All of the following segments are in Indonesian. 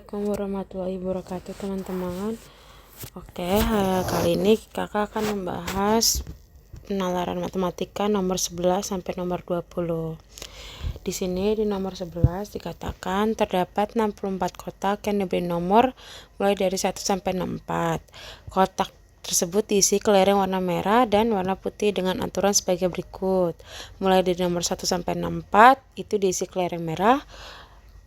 Assalamualaikum warahmatullahi wabarakatuh teman-teman. Kali ini kakak akan membahas penalaran matematika nomor 11 sampai nomor 20. Di sini di nomor 11 dikatakan terdapat 64 kotak yang diberi nomor mulai dari 1 sampai 64. Kotak tersebut diisi kelereng warna merah dan warna putih dengan aturan sebagai berikut. Mulai dari nomor 1 sampai 64 itu diisi kelereng merah.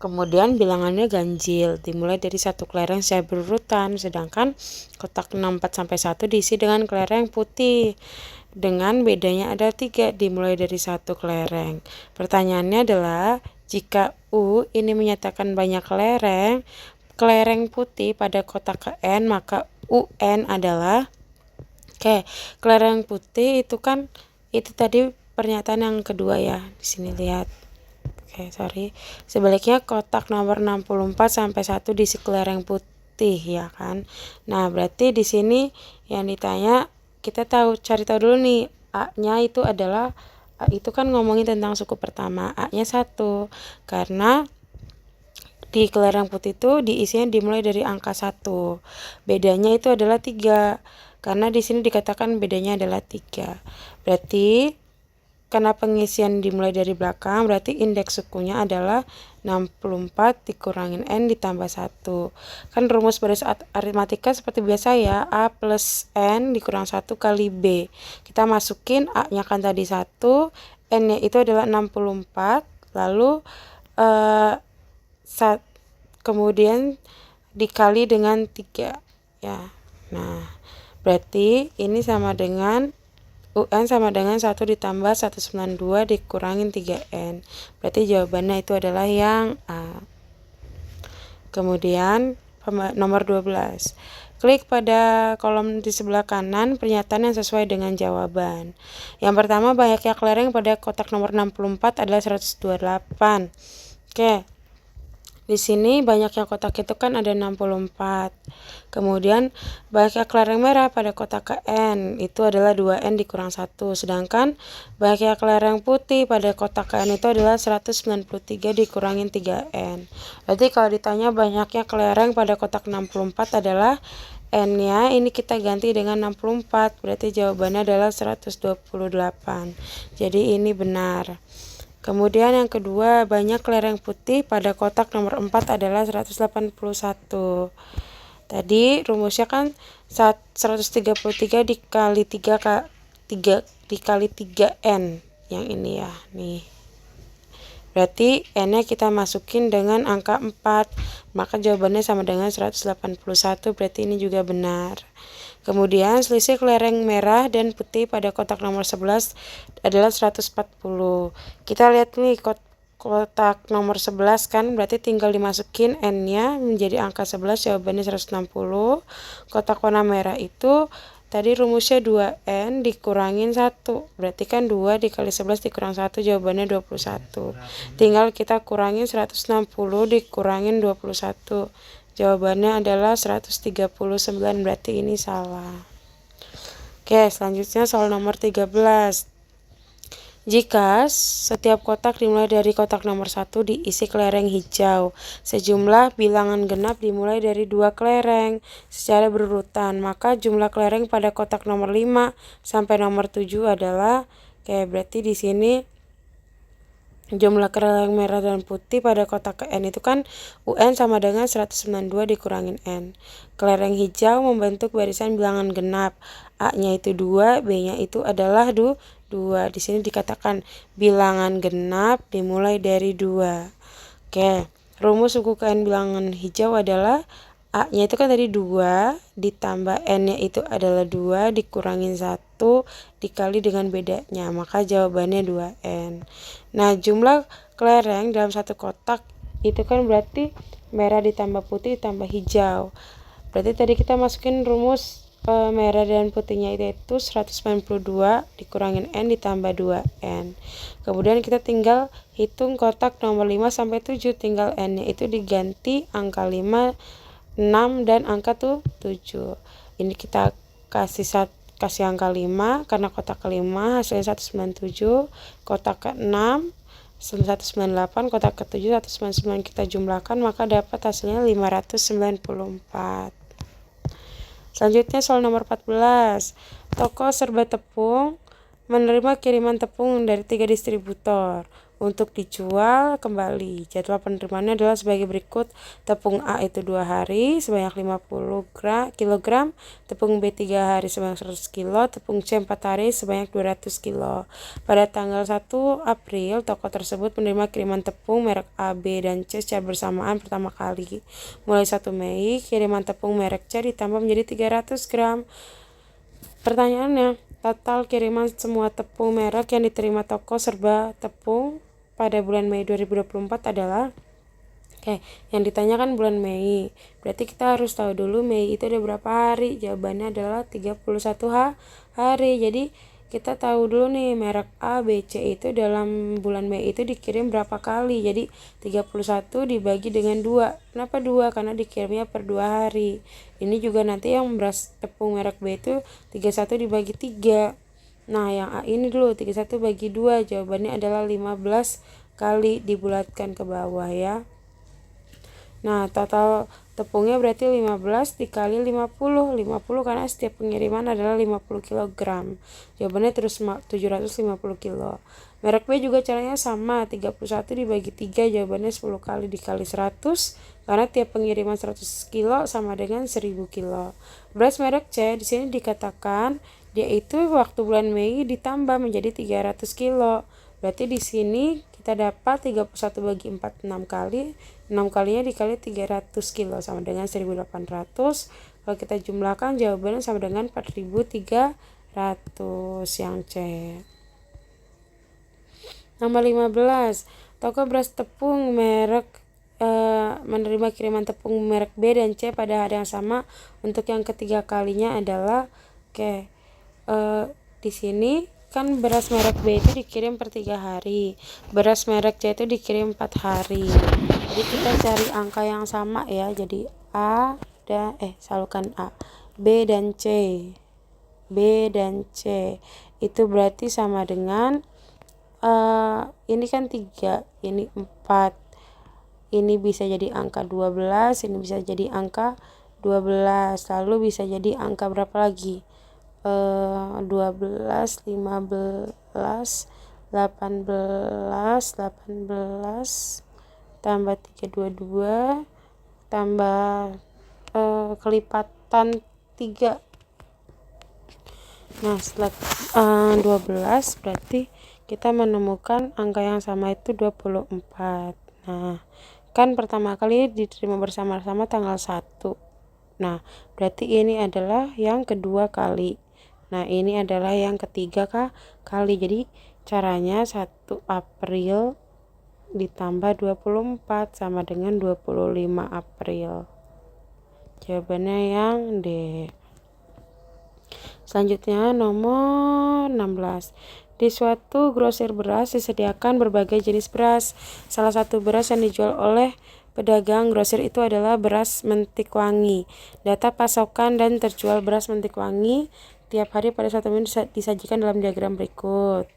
Kemudian bilangannya ganjil, dimulai dari satu kelereng secara berurutan, sedangkan kotak 64 sampai 1 diisi dengan kelereng putih. Dengan bedanya ada 3, dimulai dari satu kelereng. Pertanyaannya adalah, jika U ini menyatakan banyak kelereng putih pada kotak ke N, maka UN adalah kelereng putih itu tadi pernyataan yang kedua ya. Di sini lihat. Sebaliknya kotak nomor 64 sampai 1 diisi kelereng putih ya kan. Nah, berarti di sini yang ditanya kita cari tahu dulu nih, A-nya itu adalah itu kan ngomongin tentang suku pertama, A-nya 1. Karena di kelereng putih itu diisinya dimulai dari angka 1. Bedanya itu adalah 3. Karena di sini dikatakan bedanya adalah 3. Berarti karena pengisian dimulai dari belakang, berarti indeks sukunya adalah 64 dikurangin N ditambah 1. Kan rumus baris aritmatika seperti biasa ya, A plus N dikurang 1 kali B. Kita masukin A-nya kan tadi 1, N-nya itu adalah 64, lalu kemudian dikali dengan 3. Ya. Nah, berarti ini sama dengan UN sama dengan 1 ditambah 192 dikurangin 3N. Berarti jawabannya itu adalah yang A. Kemudian nomor 12. Klik pada kolom di sebelah kanan pernyataan yang sesuai dengan jawaban. Yang pertama, banyaknya kelereng pada kotak nomor 64 adalah 128. Di sini banyaknya kotak itu kan ada 64. Kemudian banyaknya kelereng merah pada kotak ke N itu adalah 2N dikurang 1. Sedangkan banyaknya kelereng putih pada kotak ke N itu adalah 193 dikurangin 3N. Berarti kalau ditanya banyaknya kelereng pada kotak 64 adalah N-nya ini kita ganti dengan 64. Berarti jawabannya adalah 128. Jadi ini benar. Kemudian yang kedua, banyak kelereng putih pada kotak nomor 4 adalah 181. Tadi rumusnya kan 133 dikali 3 dikali 3N yang ini ya. Nih. Berarti N-nya kita masukin dengan angka 4. Maka jawabannya sama dengan 181. Berarti ini juga benar. Kemudian selisih kelereng merah dan putih pada kotak nomor 11 adalah 140. Kita lihat nih kotak nomor 11 kan, berarti tinggal dimasukin N-nya menjadi angka 11, jawabannya 160. Kotak warna merah itu tadi rumusnya 2N dikurangin 1. Berarti kan 2 dikali 11 dikurang 1, jawabannya 21. Tinggal kita kurangin 160 dikurangin 21. Jawabannya adalah 139, berarti ini salah. Selanjutnya soal nomor 13. Jika setiap kotak dimulai dari kotak nomor 1 diisi kelereng hijau, sejumlah bilangan genap dimulai dari 2 kelereng secara berurutan, maka jumlah kelereng pada kotak nomor 5 sampai nomor 7 adalah berarti di sini jumlah kelereng merah dan putih pada kotak ke N itu kan UN sama dengan 192 dikurangin N. Kelereng hijau membentuk barisan bilangan genap. A-nya itu 2, B-nya itu adalah 2. Di sini dikatakan bilangan genap dimulai dari 2. Rumus suku ke N bilangan hijau adalah A-nya itu kan tadi 2 ditambah N-nya itu adalah 2 dikurangin 1 dikali dengan bedanya, maka jawabannya 2N. Nah, jumlah kelereng dalam satu kotak itu kan berarti merah ditambah putih ditambah hijau. Berarti tadi kita masukin rumus merah dan putihnya itu 192 dikurangin N ditambah 2N. Kemudian kita tinggal hitung kotak nomor 5 sampai 7, tinggal N-nya itu diganti angka 5, 6 dan angka 7. Ini kita kasih angka 5 karena kotak ke-5 hasilnya 197, kotak ke-6 198, kotak ke-7 199 kita jumlahkan maka dapat hasilnya 594. Selanjutnya soal nomor 14. Toko serba tepung menerima kiriman tepung dari 3 distributor untuk dijual kembali. Jadwal penerimaannya adalah sebagai berikut. Tepung A itu 2 hari sebanyak 50 kg, tepung B 3 hari sebanyak 100 kg, tepung C 4 hari sebanyak 200 kg. Pada tanggal 1 April, toko tersebut menerima kiriman tepung merek A, B, dan C secara bersamaan pertama kali. Mulai 1 Mei, kiriman tepung merek C ditambah menjadi 300 gram. Pertanyaannya, total kiriman semua tepung merek yang diterima toko serba tepung pada bulan Mei 2024 adalah yang ditanyakan bulan Mei. Berarti kita harus tahu dulu Mei itu ada berapa hari. Jawabannya adalah 31 hari. Jadi kita tahu dulu nih merek A, B, C itu dalam bulan Mei itu dikirim berapa kali. Jadi 31 dibagi dengan 2. Kenapa 2? Karena dikirimnya per 2 hari. Ini juga nanti yang beras tepung merek B itu 31 dibagi 3. Nah yang A ini dulu 31 bagi 2. Jawabannya adalah 15 kali dibulatkan ke bawah ya. Nah total tepungnya berarti 15 dikali 50 karena setiap pengiriman adalah 50 kg. Jawabannya terus 750 kg. Merek B juga caranya sama, 31 dibagi 3, jawabannya 10 kali dikali 100 karena tiap pengiriman 100 kg sama dengan 1000 kg. Beras merek C di sini dikatakan dia itu waktu bulan Mei ditambah menjadi 300 kg. Berarti di sini kita dapat 31 bagi 4 6 kali. 6 kalinya dikali 300 kg sama dengan 1800. Kalau kita jumlahkan jawabannya sama dengan 4300 yang C. Nomor 15. Toko beras tepung merek menerima kiriman tepung merek B dan C pada hari yang sama untuk yang ketiga kalinya adalah di sini kan beras merek B itu dikirim per 3 hari, beras merek C itu dikirim 4 hari. Jadi kita cari angka yang sama ya. Jadi A dan salurkan A, B dan C. B dan C itu berarti sama dengan ini kan 3, ini 4. Ini bisa jadi angka 12, ini bisa jadi angka 12. Lalu bisa jadi angka berapa lagi? 12, 15, 18 tambah 322 tambah kelipatan 3. Nah setelah 12 berarti kita menemukan angka yang sama itu 24. Nah kan pertama kali diterima bersama-sama tanggal 1. Nah berarti ini adalah yang kedua kali. Nah ini adalah yang ketiga kali. Jadi caranya 1 April ditambah 24 sama dengan 25 April. Jawabannya yang D. Selanjutnya nomor 16. Di suatu grosir beras disediakan berbagai jenis beras. Salah satu beras yang dijual oleh pedagang grosir itu adalah beras mentik wangi. Data pasokan dan terjual beras mentik wangi tiap hari pada 1 minggu disajikan dalam diagram berikut.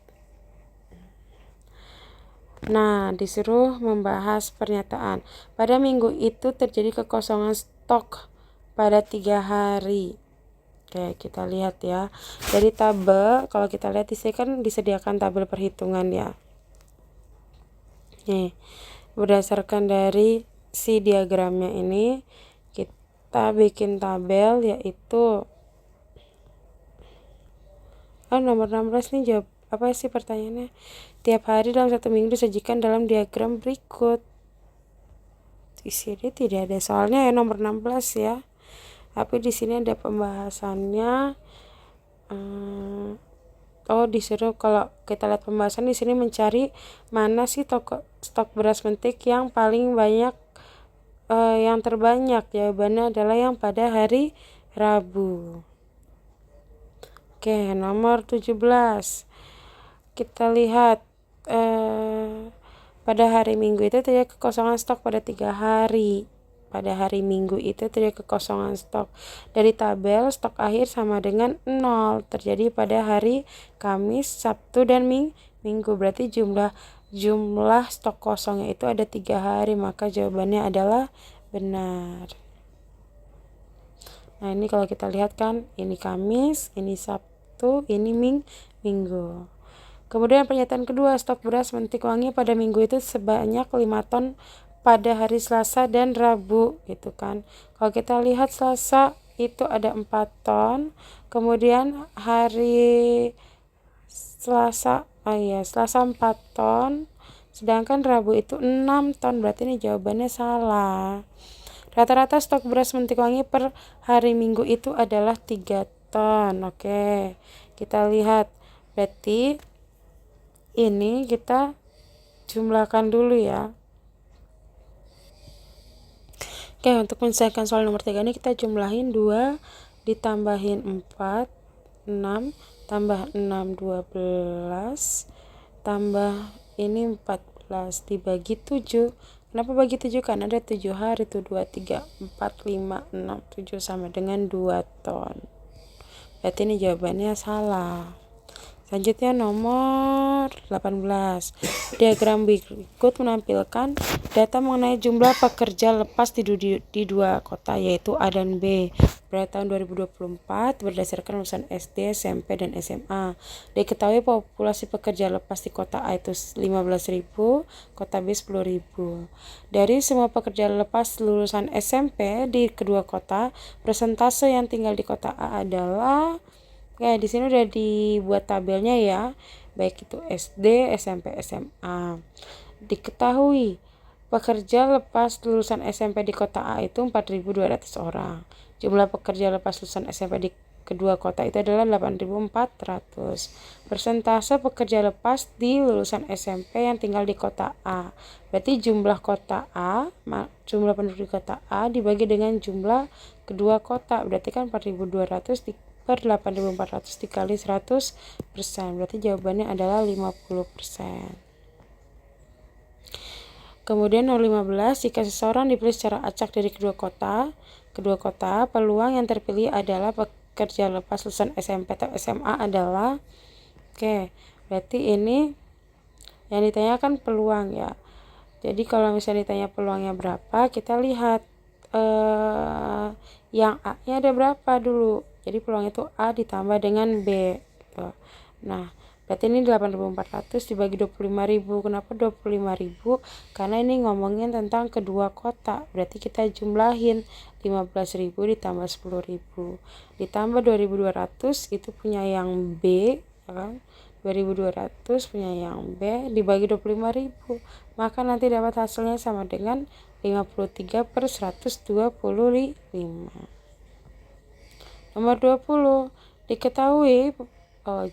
Nah, disuruh membahas pernyataan. Pada minggu itu terjadi kekosongan stok pada 3 hari. Oke, kita lihat ya. Dari tabel, kalau kita lihat di sini kan disediakan tabel perhitungan ya. Nih, berdasarkan dari si diagramnya ini, kita bikin tabel yaitu nomor 16 nih jawab apa sih pertanyaannya? Tiap hari dalam 1 minggu disajikan dalam diagram berikut. Di sini tidak ada soalnya ya nomor 16 ya. Tapi di sini ada pembahasannya. Disuruh kalau kita lihat pembahasan di sini mencari mana sih stok beras mentik yang paling banyak, yang terbanyak. Jawabannya adalah yang pada hari Rabu. Oke, nomor 17. Kita lihat pada hari Minggu itu terjadi kekosongan stok pada 3 hari. Pada hari Minggu itu terjadi kekosongan stok. Dari tabel stok akhir sama dengan 0. Terjadi pada hari Kamis, Sabtu, dan Minggu. Berarti jumlah jumlah stok kosongnya itu ada 3 hari, maka jawabannya adalah benar. Nah, ini kalau kita lihat kan, ini Kamis, ini Sabtu, ini Minggu. Kemudian pernyataan kedua, stok beras mentik wangi pada minggu itu sebanyak 5 ton pada hari Selasa dan Rabu, gitu kan. Kalau kita lihat Selasa itu ada 4 ton, kemudian hari Selasa 4 ton, sedangkan Rabu itu 6 ton, berarti ini jawabannya salah. Rata-rata stok beras mentik wangi per hari Minggu itu adalah 3 ton. Oke, kita lihat. Berarti ini kita jumlahkan dulu ya. Oke, untuk menyelesaikan soal nomor 3 ini kita jumlahin 2 ditambahin 4, 6, tambah 6, 12, tambah ini 14 dibagi 7. Kenapa bagi 7? Karena ada 7 hari tuh, 2, 3, 4, 5, 6, 7 sama dengan 2 ton. Berarti ini jawabannya salah. Selanjutnya nomor 18. Diagram berikut menampilkan data mengenai jumlah pekerja lepas di dua kota, yaitu A dan B pada tahun 2024 berdasarkan lulusan SD, SMP, dan SMA. Diketahui populasi pekerja lepas di kota A itu 15.000, kota B 10.000. Dari semua pekerja lepas lulusan SMP di kedua kota, persentase yang tinggal di kota A adalah, di sini udah dibuat tabelnya ya, baik itu SD, SMP, SMA. Diketahui pekerja lepas lulusan SMP di kota A itu 4.200 orang. Jumlah pekerja lepas lulusan SMP di kedua kota itu adalah 8.400. Persentase pekerja lepas di lulusan SMP yang tinggal di kota A. Berarti jumlah kota A, jumlah penduduk di kota A dibagi dengan jumlah kedua kota. Berarti kan 4.200 per 8.400 dikali 100%. Berarti jawabannya adalah 50%. Kemudian nomor 15, jika seseorang dipilih secara acak dari kedua kota, peluang yang terpilih adalah pekerja lepas lulusan SMP atau SMA adalah, berarti ini yang ditanyakan peluang ya. Jadi kalau misalnya ditanya peluangnya berapa, kita lihat yang A-nya ada berapa dulu. Jadi peluang itu A ditambah dengan B. Nah, berarti ini 8.400 dibagi 25.000. Kenapa 25.000? Karena ini ngomongin tentang kedua kota. Berarti kita jumlahin 15.000 ditambah 10.000. Ditambah 2.200 itu punya yang B, ya kan? 2.200 punya yang B dibagi 25.000. Maka nanti dapat hasilnya sama dengan 53 per 125. Nomor 20, diketahui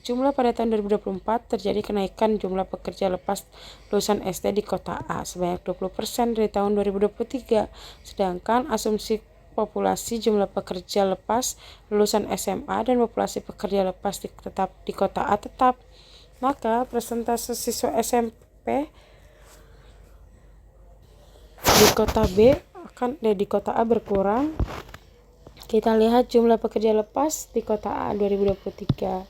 jumlah pada tahun 2024 terjadi kenaikan jumlah pekerja lepas lulusan SD di kota A sebanyak 20% dari tahun 2023. Sedangkan asumsi populasi jumlah pekerja lepas lulusan SMA dan populasi pekerja lepas di kota A tetap. Maka persentase siswa SMP di kota B di kota A berkurang. Kita lihat jumlah pekerja lepas di kota A 2023.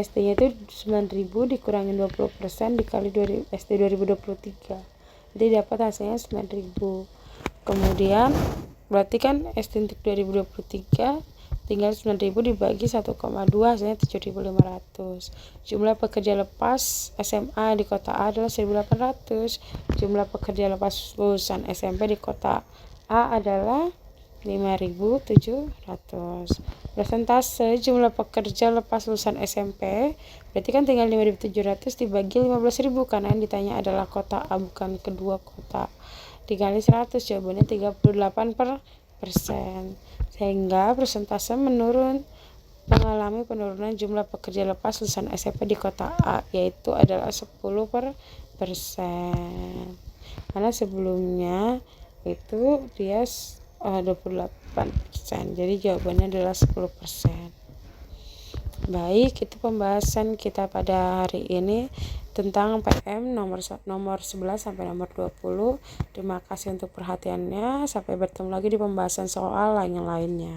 SD-nya itu 9.000 dikurangin 20% dikali SD 2023. Jadi dapat hasilnya 9.000. Kemudian berarti kan SD untuk 2023 tinggal 9.000 dibagi 1,2 hasilnya 7.500. Jumlah pekerja lepas SMA di kota A adalah 1.800. Jumlah pekerja lepas lulusan SMP di kota A adalah 5.700. Persentase jumlah pekerja lepas lulusan SMP berarti kan tinggal 5.700 dibagi 15.000 karena yang ditanya adalah kota A bukan kedua kota. Dikali 100 jawabannya 38%. Sehingga persentase mengalami penurunan jumlah pekerja lepas lulusan SMP di kota A, yaitu adalah 10%. Karena sebelumnya itu dia 28%. Jadi jawabannya adalah 10%. Baik, itu pembahasan kita pada hari ini tentang PM nomor 11 sampai nomor 20. Terima kasih untuk perhatiannya. Sampai bertemu lagi di pembahasan soal lainnya.